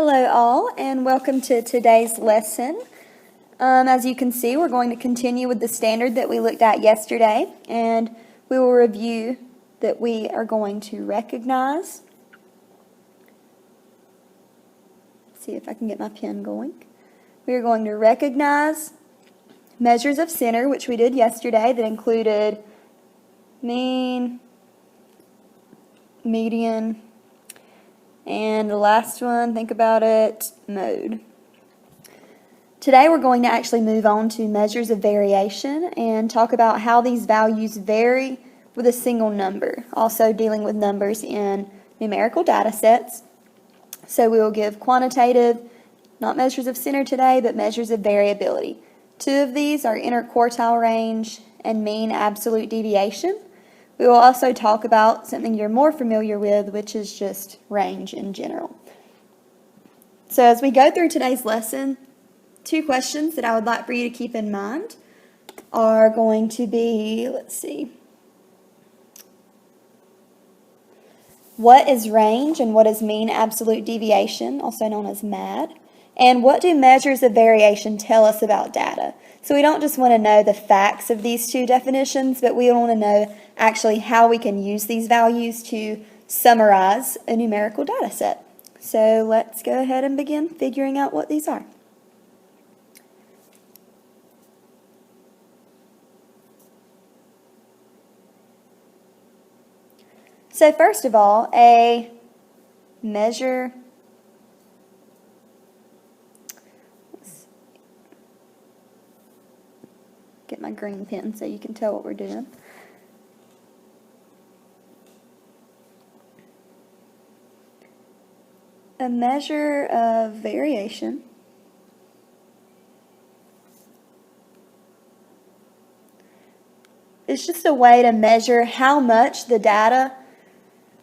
Hello all, and welcome to today's lesson. As you can see, we're going to continue with the standard that we looked at yesterday, and we will review that we are going to recognize. Let's see if I can get my pen going. We are going to recognize measures of center, which we did yesterday, that included mean, median, and the last one, think about it, mode. Today we're going to actually move on to measures of variation and talk about how these values vary with a single number, also dealing with numbers in numerical data sets. So we will give quantitative, not measures of center today, but measures of variability. Two of these are interquartile range and mean absolute deviation. We will also talk about something you're more familiar with, which is just range in general. So as we go through today's lesson, two questions that I would like for you to keep in mind are going to be, what is range and what is mean absolute deviation, also known as MAD? And what do measures of variation tell us about data? So we don't just want to know the facts of these two definitions, but we want to know actually how we can use these values to summarize a numerical data set. So let's go ahead and begin figuring out what these are. So first of all, a measure get my green pen so you can tell what we're doing. A measure of variation is just a way to measure how much the data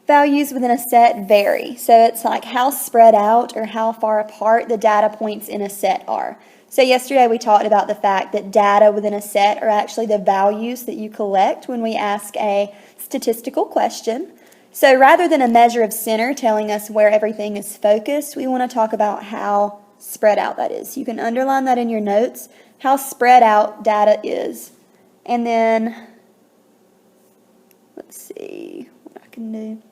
values within a set vary. So it's like how spread out or how far apart the data points in a set are. So yesterday we talked about the fact that data within a set are actually the values that you collect when we ask a statistical question. So rather than a measure of center telling us where everything is focused, we want to talk about how spread out that is. You can underline that in your notes, how spread out data is. And then, let's see what I can do.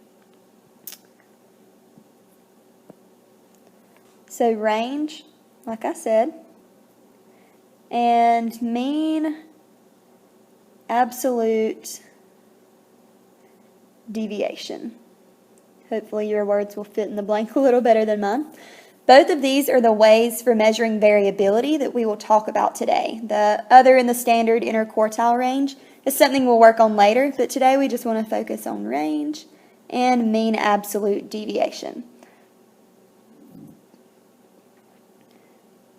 So range, like I said, and mean absolute deviation. Hopefully your words will fit in the blank a little better than mine. Both of these are the ways for measuring variability that we will talk about today. The other in the standard interquartile range is something we'll work on later, but today we just want to focus on range and mean absolute deviation.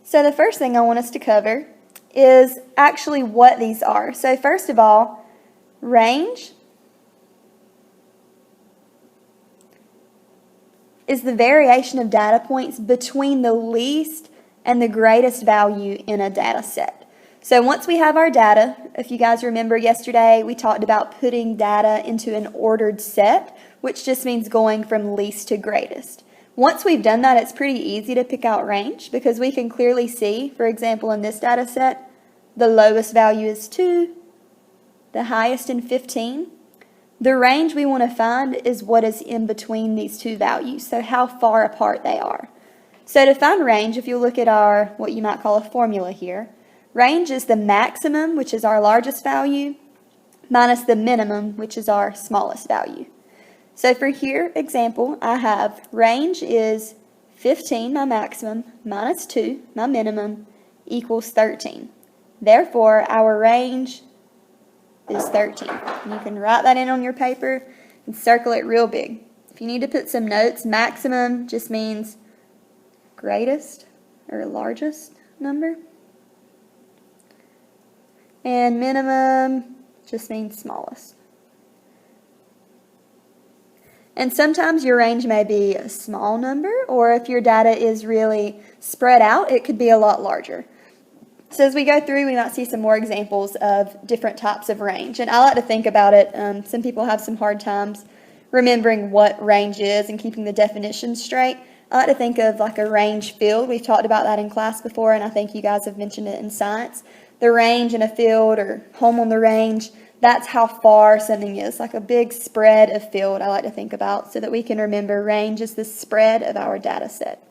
So the first thing I want us to cover is actually what these are. So first of all, range is the variation of data points between the least and the greatest value in a data set. So once we have our data, if you guys remember yesterday, we talked about putting data into an ordered set, which just means going from least to greatest. Once we've done that, it's pretty easy to pick out range because we can clearly see, for example, in this data set, the lowest value is 2, the highest in 15. The range we want to find is what is in between these two values, so how far apart they are. So to find range, if you look at our, what you might call a formula here, range is the maximum, which is our largest value, minus the minimum, which is our smallest value. So for here, example, I have range is 15, my maximum, minus 2, my minimum, equals 13. Therefore, our range is 13. And you can write that in on your paper and circle it real big. If you need to put some notes, maximum just means greatest or largest number. And minimum just means smallest. And sometimes your range may be a small number, or if your data is really spread out, it could be a lot larger. So as we go through, we might see some more examples of different types of range. And I like to think about it. Some people have some hard times remembering what range is and keeping the definition straight. I like to think of like a range field. We've talked about that in class before, and I think you guys have mentioned it in science. The range in a field or home on the range, that's how far something is, like a big spread of field I like to think about so that we can remember range is the spread of our data set.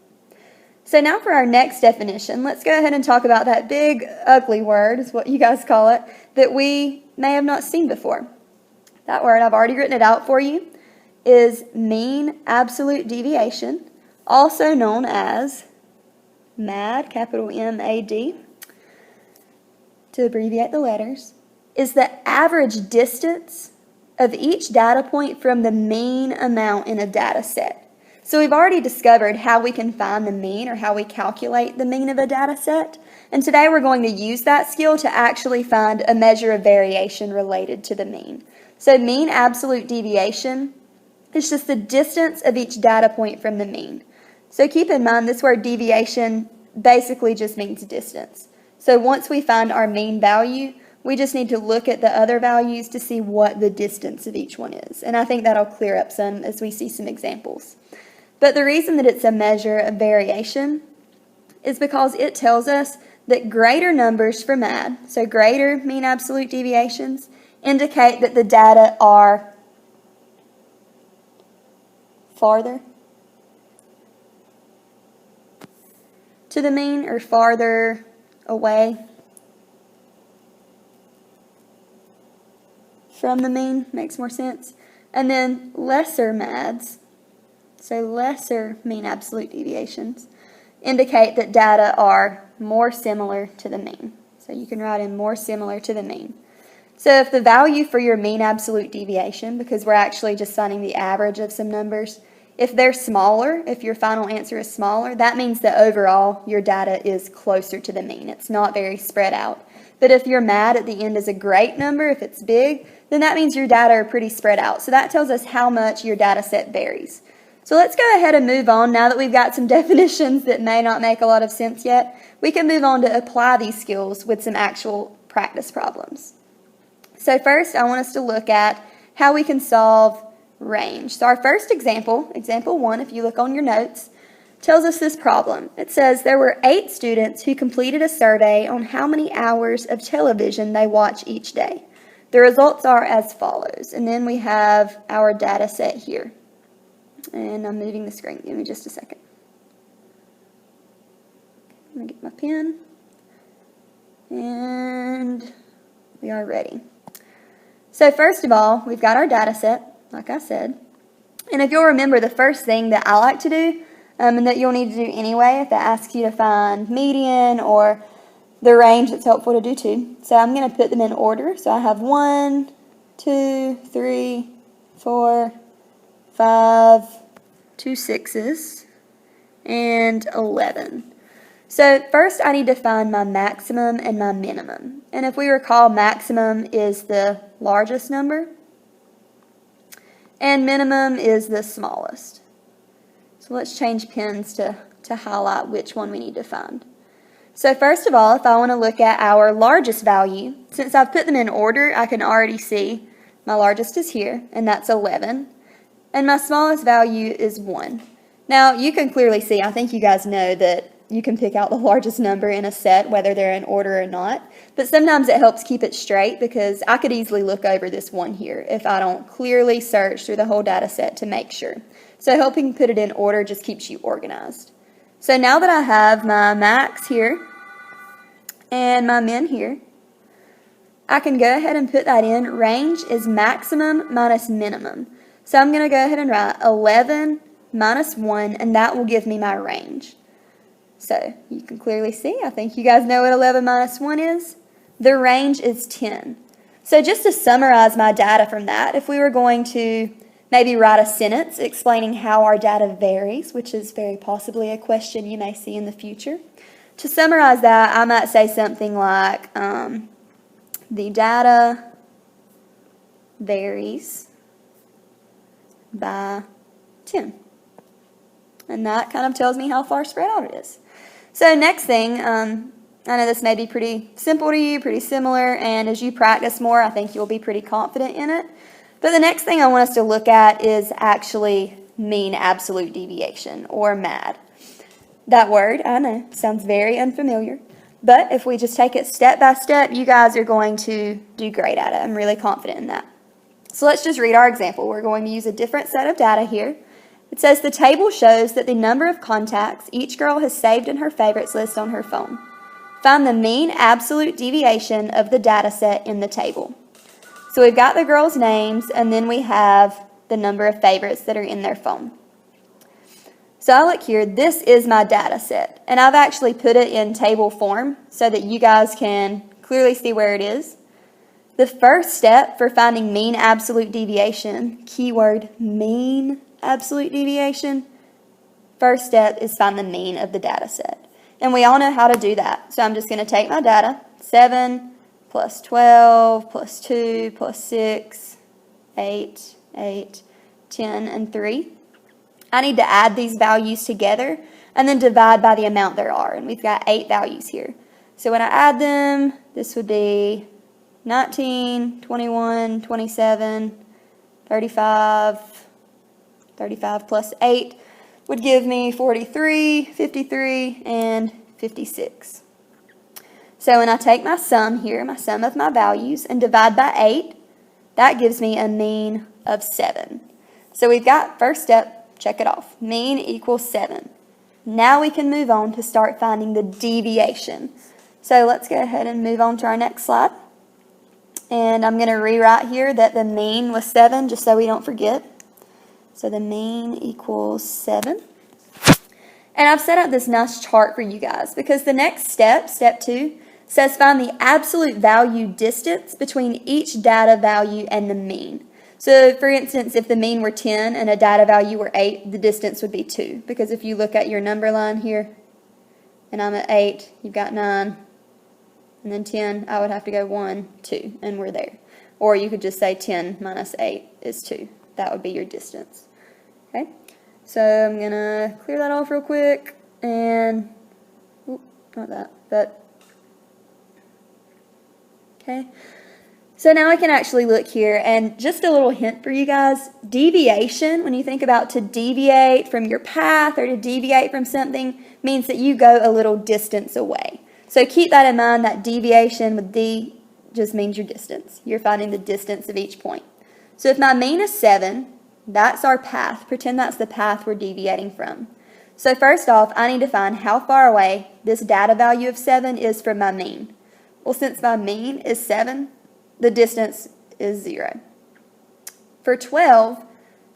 So now for our next definition, let's go ahead and talk about that big ugly word, is what you guys call it, that we may have not seen before. That word, I've already written it out for you, is mean absolute deviation, also known as MAD, capital M-A-D, to abbreviate the letters, is the average distance of each data point from the mean amount in a data set. So we've already discovered how we can find the mean or how we calculate the mean of a data set. And today we're going to use that skill to actually find a measure of variation related to the mean. So mean absolute deviation is just the distance of each data point from the mean. So keep in mind this word deviation basically just means distance. So once we find our mean value, we just need to look at the other values to see what the distance of each one is. And I think that'll clear up some as we see some examples. But the reason that it's a measure of variation is because it tells us that greater numbers for MAD, so greater mean absolute deviations, indicate that the data are farther to the mean or farther away from the mean. Makes more sense. And then lesser MADs, so lesser mean absolute deviations, indicate that data are more similar to the mean. So you can write in more similar to the mean. So if the value for your mean absolute deviation, because we're actually just finding the average of some numbers, if they're smaller, if your final answer is smaller, that means that overall your data is closer to the mean. It's not very spread out. But if your MAD at the end is a great number, if it's big, then that means your data are pretty spread out. So that tells us how much your data set varies. So let's go ahead and move on. Now that we've got some definitions that may not make a lot of sense yet, we can move on to apply these skills with some actual practice problems. So first, I want us to look at how we can solve range. So our first example, example 1, if you look on your notes, tells us this problem. It says there were 8 students who completed a survey on how many hours of television they watch each day. The results are as follows. And then we have our data set here. And I'm moving the screen. Give me just a second. I'm going to get my pen. And we are ready. So first of all, we've got our data set, like I said. And if you'll remember, the first thing that I like to do, and that you'll need to do anyway if it asks you to find median or the range, it's helpful to do too. So I'm going to put them in order. So I have 1, 2, 3, 4, 5, 2 6s, and 11. So first I need to find my maximum and my minimum. And if we recall, maximum is the largest number, and minimum is the smallest. So let's change pens to highlight which one we need to find. So first of all, if I want to look at our largest value, since I've put them in order, I can already see my largest is here, and that's 11. And my smallest value is 1. Now, you can clearly see, I think you guys know that you can pick out the largest number in a set, whether they're in order or not. But sometimes it helps keep it straight because I could easily look over this 1 here if I don't clearly search through the whole data set to make sure. So helping put it in order just keeps you organized. So now that I have my max here and my min here, I can go ahead and put that in. Range is maximum minus minimum. So I'm going to go ahead and write 11 minus 1, and that will give me my range. So you can clearly see, I think you guys know what 11 minus 1 is. The range is 10. So just to summarize my data from that, if we were going to maybe write a sentence explaining how our data varies, which is very possibly a question you may see in the future. To summarize that, I might say something like, the data varies by 10. And that kind of tells me how far spread out it is. So next thing, I know this may be pretty simple to you, pretty similar, and as you practice more, I think you'll be pretty confident in it. But the next thing I want us to look at is actually mean absolute deviation, or MAD. That word, I know, sounds very unfamiliar, but if we just take it step by step, you guys are going to do great at it. I'm really confident in that. So let's just read our example. We're going to use a different set of data here. It says the table shows that the number of contacts each girl has saved in her favorites list on her phone. Find the mean absolute deviation of the data set in the table. So we've got the girls' names, and then we have the number of favorites that are in their phone. So I look here, this is my data set, and I've actually put it in table form so that you guys can clearly see where it is. The first step for finding mean absolute deviation, keyword mean absolute deviation, first step is find the mean of the data set. And we all know how to do that. So I'm just going to take my data, 7 plus 12 plus 2 plus 6, 8, 10, and 3. I need to add these values together and then divide by the amount there are. And we've got 8 values here. So when I add them, this would be 19, 21, 27, 35 plus 8 would give me 43, 53, and 56. So when I take my sum here, my sum of my values, and divide by 8, that gives me a mean of 7. So we've got, first step, check it off. Mean equals 7. Now we can move on to start finding the deviation. So let's go ahead and move on to our next slide. And I'm going to rewrite here that the mean was 7, just so we don't forget. So the mean equals 7. And I've set up this nice chart for you guys because the next step, step 2, says find the absolute value distance between each data value and the mean. So for instance, if the mean were 10 and a data value were 8, the distance would be 2. Because if you look at your number line here, and I'm at 8, you've got 9, and then 10, I would have to go 1, 2, and we're there. Or you could just say 10 minus 8 is 2. That would be your distance. Okay, so I'm going to clear that off real quick, and, not that, but, okay. So now I can actually look here, and just a little hint for you guys, deviation, when you think about to deviate from your path or to deviate from something, means that you go a little distance away. So keep that in mind, that deviation with D just means your distance. You're finding the distance of each point. So if my mean is 7, that's our path. Pretend that's the path we're deviating from. So first off, I need to find how far away this data value of 7 is from my mean. Well, since my mean is 7, the distance is 0. For 12,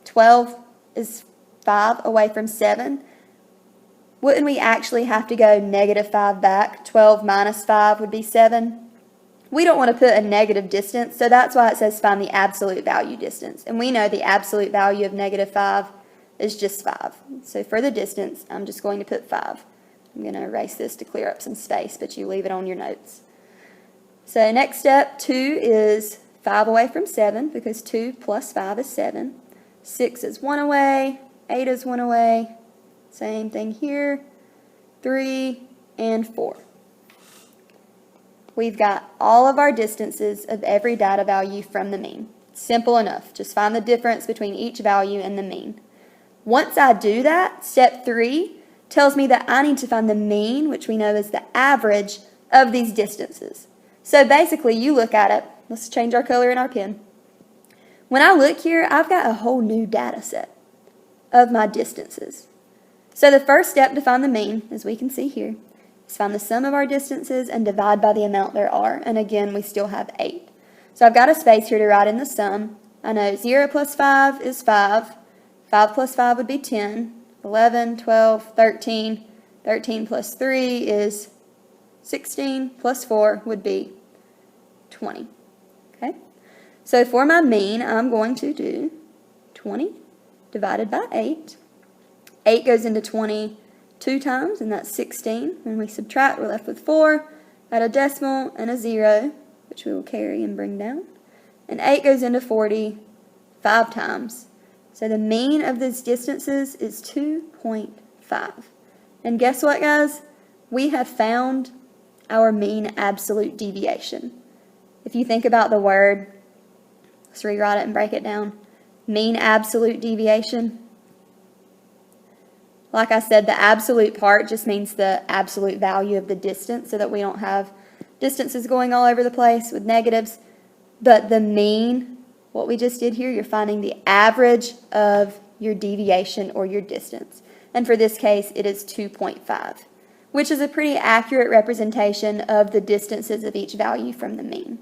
12 is 5 away from 7. Wouldn't we actually have to go negative 5 back? 12 minus 5 would be 7. We don't want to put a negative distance, so that's why it says find the absolute value distance. And we know the absolute value of negative 5 is just 5. So for the distance, I'm just going to put 5. I'm going to erase this to clear up some space, but you leave it on your notes. So next step, 2 is 5 away from 7, because 2 plus 5 is 7. 6 is 1 away. 8 is 1 away. Same thing here. 3 and 4. We've got all of our distances of every data value from the mean. Simple enough. Just find the difference between each value and the mean. Once I do that, step 3 tells me that I need to find the mean, which we know is the average of these distances. So basically, you look at it. Let's change our color in our pen. When I look here, I've got a whole new data set of my distances. So the first step to find the mean, as we can see here, is find the sum of our distances and divide by the amount there are. And again, we still have 8. So I've got a space here to write in the sum. I know 0 plus 5 is 5. 5 plus 5 would be 10. 11, 12, 13. 13 plus 3 is 16. Plus 4 would be 20. Okay? So for my mean, I'm going to do 20 divided by 8. 8 goes into 20 2 times, and that's 16. When we subtract, we're left with 4, add a decimal and a 0, which we will carry and bring down. And 8 goes into 40 5 times. So the mean of these distances is 2.5. And guess what, guys? We have found our mean absolute deviation. If you think about the word, let's rewrite it and break it down. Mean absolute deviation. Like I said, the absolute part just means the absolute value of the distance so that we don't have distances going all over the place with negatives. But the mean, what we just did here, you're finding the average of your deviation or your distance. And for this case, it is 2.5, which is a pretty accurate representation of the distances of each value from the mean.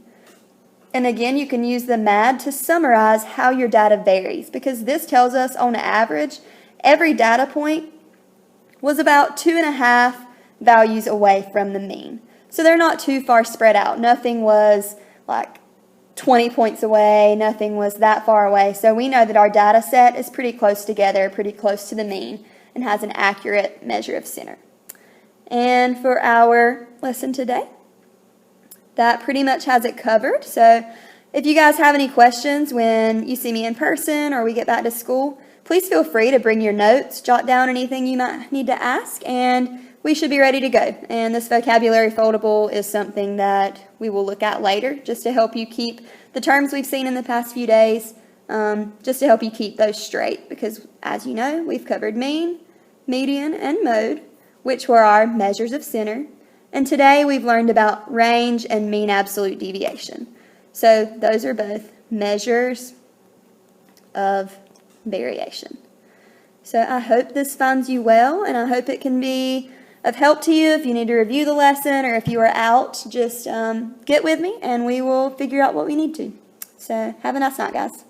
And again, you can use the MAD to summarize how your data varies, because this tells us on average, every data point was about 2.5 values away from the mean. So they're not too far spread out. Nothing was like 20 points away, nothing was that far away. So we know that our data set is pretty close together, pretty close to the mean, and has an accurate measure of center. And for our lesson today, that pretty much has it covered. So if you guys have any questions when you see me in person or we get back to school, please feel free to bring your notes, jot down anything you might need to ask, and we should be ready to go. And this vocabulary foldable is something that we will look at later just to help you keep the terms we've seen in the past few days, just to help you keep those straight, because as you know, we've covered mean, median, and mode, which were our measures of center. And today we've learned about range and mean absolute deviation. So those are both measures of variation. So I hope this finds you well, and I hope it can be of help to you. If you need to review the lesson or if you are out, just get with me and we will figure out what we need to. So have a nice night, guys.